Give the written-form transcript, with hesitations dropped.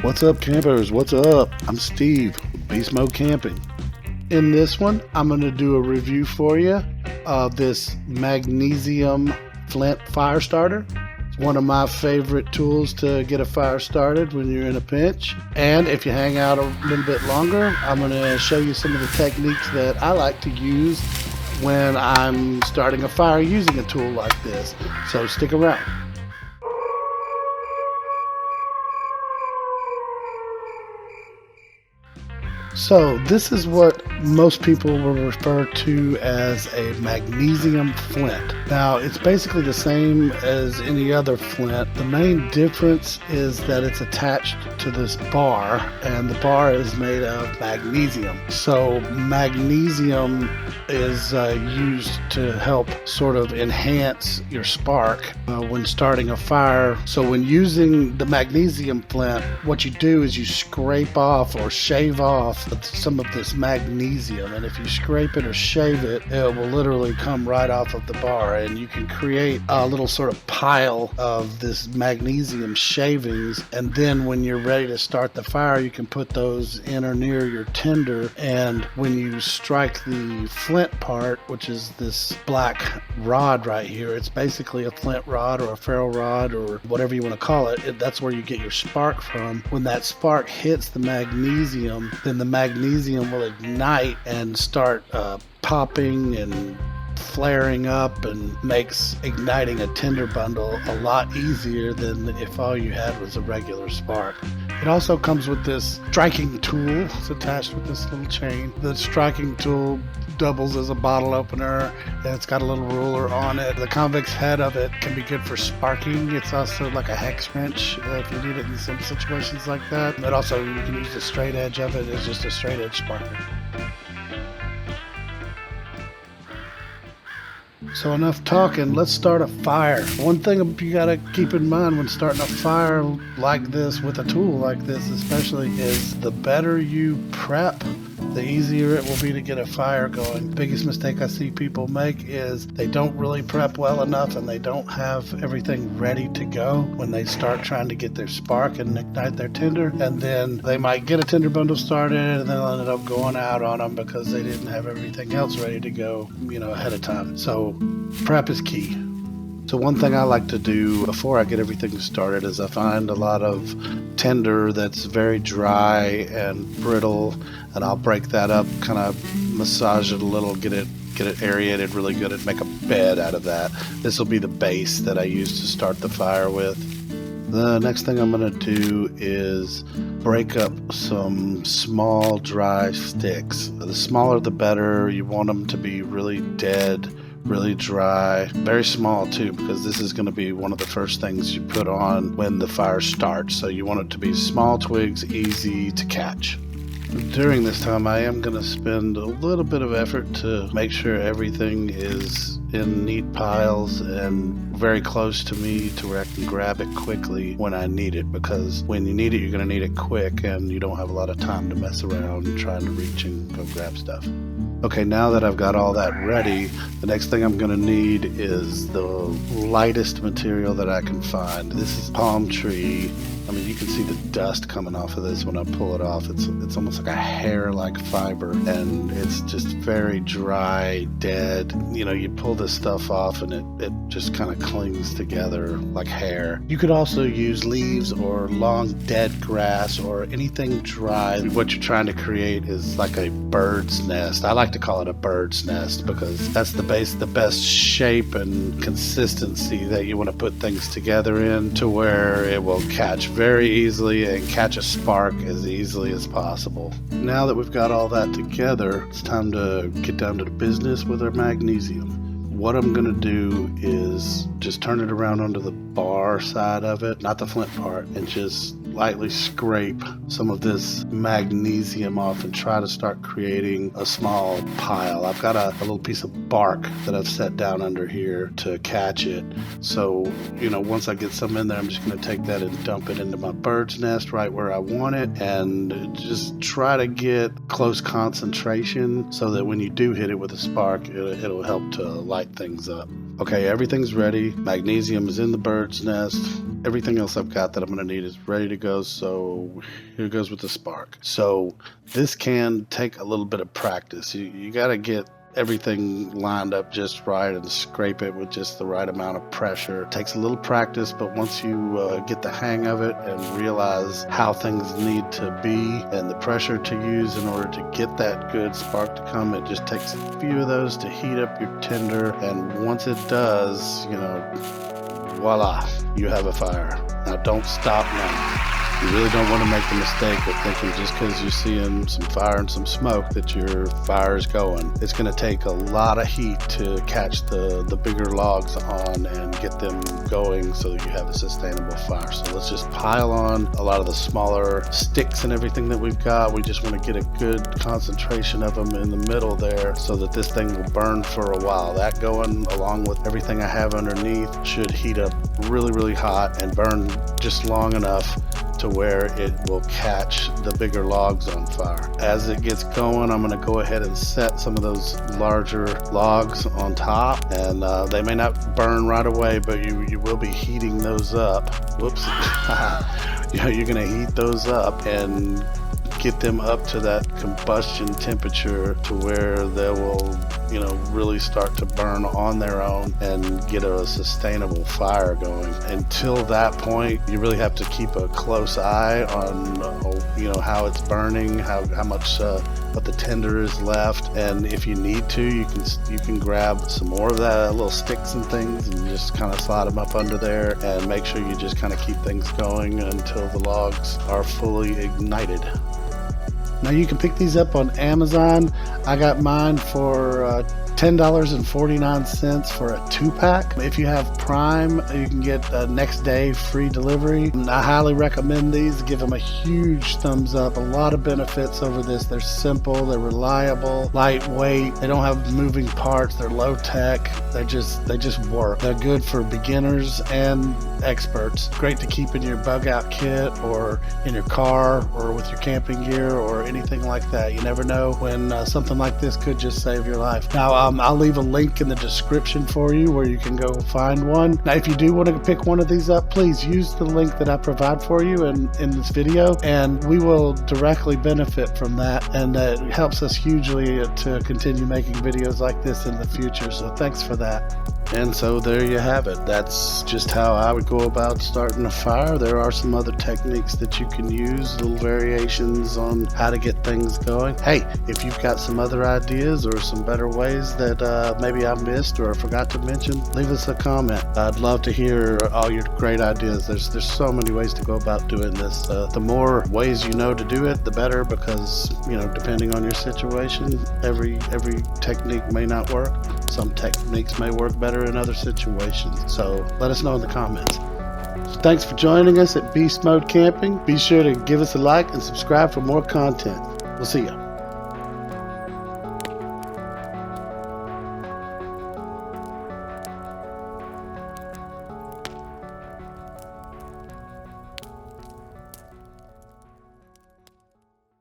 What's up, campers? What's up? I'm Steve with BeastMode Camping. In this one, I'm going to do a review for you of this Magnesium Flint Fire Starter. It's one of my favorite tools to get a fire started when you're in a pinch. And if you hang out a little bit longer, I'm going to show you some of the techniques that I like to use when I'm starting a fire using a tool like this. So stick around. So this is what most people will refer to as a magnesium flint. Now it's basically the same as any other flint. The main difference is that it's attached to this bar, and the bar is made of magnesium. So magnesium is used to help sort of enhance your spark when starting a fire. So when using the magnesium flint, what you do is you scrape off or shave off some of this magnesium, and if you scrape it or shave it, it will literally come right off of the bar, and you can create a little sort of pile of this magnesium shavings. And then when you're ready to start the fire, you can put those in or near your tinder, and when you strike the flint part, which is this black rod right here, it's basically a flint rod or a ferro rod or whatever you want to call it. That's where you get your spark from. When that spark hits the magnesium, then the magnesium will ignite and start popping and flaring up, and makes igniting a tinder bundle a lot easier than if all you had was a regular spark. It also comes with this striking tool. It's attached with this little chain. The striking tool doubles as a bottle opener, and it's got a little ruler on it. The convex head of it can be good for sparking. It's also like a hex wrench if you need it in some situations like that. But also you can use the straight edge of it as just a straight edge sparker. So enough talking, let's start a fire. One thing you gotta keep in mind when starting a fire like this with a tool like this especially is the better you prep, the easier it will be to get a fire going. Biggest mistake I see people make is they don't really prep well enough, and they don't have everything ready to go when they start trying to get their spark and ignite their tinder, and then they might get a tinder bundle started and they'll end up going out on them because they didn't have everything else ready to go, ahead of time. So prep is key. So one thing I like to do before I get everything started is I find a lot of tinder that's very dry and brittle, and I'll break that up, kind of massage it a little, get it aerated really good, and make a bed out of that. This will be the base that I use to start the fire with. The next thing I'm going to do is break up some small dry sticks. The smaller the better. You want them to be really dead, really dry, very small too, because this is going to be one of the first things you put on when the fire starts. So you want it to be small twigs, easy to catch. During this time, I am going to spend a little bit of effort to make sure everything is in neat piles and very close to me to where I can grab it quickly when I need it, because when you need it, you're going to need it quick, and you don't have a lot of time to mess around trying to reach and go grab stuff. Okay, now that I've got all that ready, the next thing I'm going to need is the lightest material that I can find. This is palm tree. I mean, you can see the dust coming off of this when I pull it off. It's almost like a hair-like fiber, and it's just very dry, dead. You pull this stuff off and it just kind of clings together like hair. You could also use leaves or long dead grass or anything dry. What you're trying to create is like a bird's nest. I like to call it a bird's nest because that's the best shape and consistency that you want to put things together in, to where it will catch very easily and catch a spark as easily as possible. Now that we've got all that together, it's time to get down to the business with our magnesium. What I'm going to do is just turn it around onto the bar side of it, not the flint part, and just lightly scrape some of this magnesium off and try to start creating a small pile. I've got a little piece of bark that I've set down under here to catch it. So, once I get some in there, I'm just going to take that and dump it into my bird's nest right where I want it, and just try to get close concentration so that when you do hit it with a spark, it'll help to light things up. Okay, everything's ready. Magnesium is in the bird's nest. everything else I've got that I'm going to need is ready to go. So here goes with the spark. So this can take a little bit of practice. You got to get everything lined up just right and scrape it with just the right amount of pressure. It takes a little practice, but once you get the hang of it and realize how things need to be and the pressure to use in order to get that good spark to come, it just takes a few of those to heat up your tinder. And once it does, voila, you have a fire. Now don't stop now. You really don't want to make the mistake of thinking just because you're seeing some fire and some smoke that your fire is going. It's going to take a lot of heat to catch the bigger logs on and get them going so that you have a sustainable fire. So let's just pile on a lot of the smaller sticks and everything that we've got. We just want to get a good concentration of them in the middle there so that this thing will burn for a while. That going along with everything I have underneath should heat up really, really hot and burn just long enough to where it will catch the bigger logs on fire. As it gets going, I'm going to go ahead and set some of those larger logs on top, and they may not burn right away, but you will be heating those up. Whoops. You're going to heat those up and get them up to that combustion temperature to where they will really start to burn on their own and get a sustainable fire going. Until that point, you really have to keep a close eye on how it's burning, how much of the tinder is left, and if you need to, you can grab some more of that little sticks and things and just kind of slide them up under there and make sure you just kind of keep things going until the logs are fully ignited. Now you can pick these up on Amazon. I got mine for $10.49 for a 2-pack. If you have Prime, you can get next day free delivery. I highly recommend these. Give them a huge thumbs up. A lot of benefits over this. They're simple, they're reliable, lightweight. They don't have moving parts. They're low tech. They just work. They're good for beginners and experts. Great to keep in your bug out kit or in your car or with your camping gear or anything like that. You never know when something like this could just save your life. Now I'll leave a link in the description for you where you can go find one. Now if you do want to pick one of these up, please use the link that I provide for you in this video, and we will directly benefit from that, and it helps us hugely to continue making videos like this in the future. So thanks for that. And so there you have it. That's just how I would go about starting a fire. There are some other techniques that you can use, little variations on how to get things going. Hey, if you've got some other ideas or some better ways that maybe I missed or forgot to mention, leave us a comment. I'd love to hear all your great ideas. There's so many ways to go about doing this. The more ways you know to do it, the better, because depending on your situation, every technique may not work. Some techniques may work better in other situations. So let us know in the comments. So thanks for joining us at Beast Mode Camping. Be sure to give us a like and subscribe for more content. We'll see you.